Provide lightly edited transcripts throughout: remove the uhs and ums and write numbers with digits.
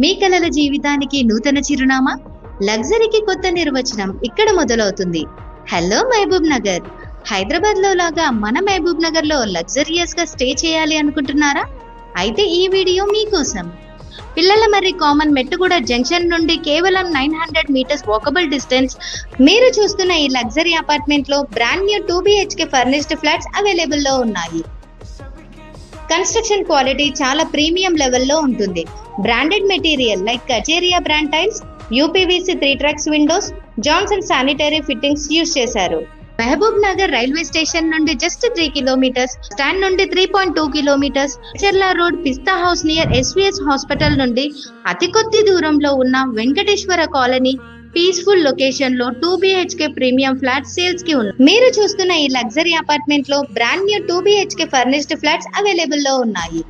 మీ కలల జీవితానికి నూతన చిరునామా, లగ్జరీకి కొత్త నిర్వచనం ఇక్కడ మొదలవుతుంది. హలో మహబూబ్ నగర్. హైదరాబాద్ లో లాగా మన మహబూబ్ నగర్ లో లగ్జరియస్ గా స్టే చేయాలి అనుకుంటున్నారా? అయితే ఈ వీడియో మీకోసం. పిల్లల మర్రి కామన్ మెట్టుగూడ జంక్షన్ నుండి కేవలం 900 మీటర్స్ వాకబుల్ డిస్టెన్స్ మీరు చూస్తున్న ఈ లగ్జరీ అపార్ట్మెంట్ లో brand new 2 BHK furnished flats available లో ఉన్నాయి. కన్స్ట్రక్షన్ క్వాలిటీ చాలా ప్రీమియం లెవెల్లో ఉంటుంది. Branded material like Kajaria brand tiles, UPVC 3 tracks windows, Johnson sanitary fittings use చేశారు. మహబూబ్ నగర్ రైల్వే స్టేషన్ నుండి జస్ట్ 3 కిలోమీటర్స్, స్టాండ్ నుండి 3.2 kilometres, Cherla road Pista house near SVS hospital నుండి అతి కొద్ది దూరంలో ఉన్న వెంకటేశ్వర కాలనీ పీస్ఫుల్ లొకేషన్ లో 2 BHK ప్రీమియం ఫ్లాట్ సేల్స్ కి ఉన్నాయి. మీరు చూస్తున్న ఈ లగ్జరీ అపార్ట్మెంట్ లో brand new 2 BHK furnished flats available లో ఉన్నాయి.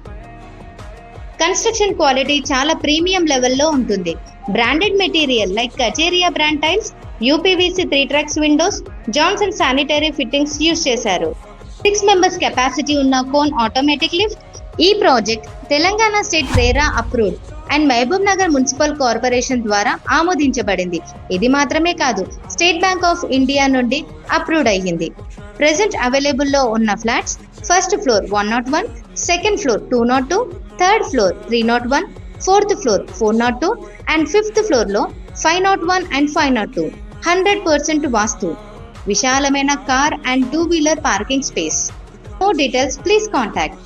కన్స్ట్రక్షన్ క్వాలిటీ చాలా ప్రీమియం లెవెల్లో ఉంటుంది. Branded material like Kajaria brand tiles, UPVC 3 tracks windows, Johnson sanitary fittings use చేశారు. 6 మెంబర్స్ కెపాసిటీ ఉన్న కోన్ ఆటోమేటిక్ లిఫ్ట్. ఈ project Telangana state RERA approved and Mahabub Nagar municipal corporation ద్వారా ఆమోదించబడింది. ఇది మాత్రమే కాదు, స్టేట్ బ్యాంక్ ఆఫ్ ఇండియా నుండి అప్రూవ్డ్ అయ్యింది. ప్రెజెంట్ అవైలబుల్ లో ఉన్న flats: first floor 101, second floor 202, third floor 301, fourth floor 402 and fifth floor లో 501 అండ్ 502. 100% వాస్తు, విశాలమైన car and two wheeler parking space. More details please contact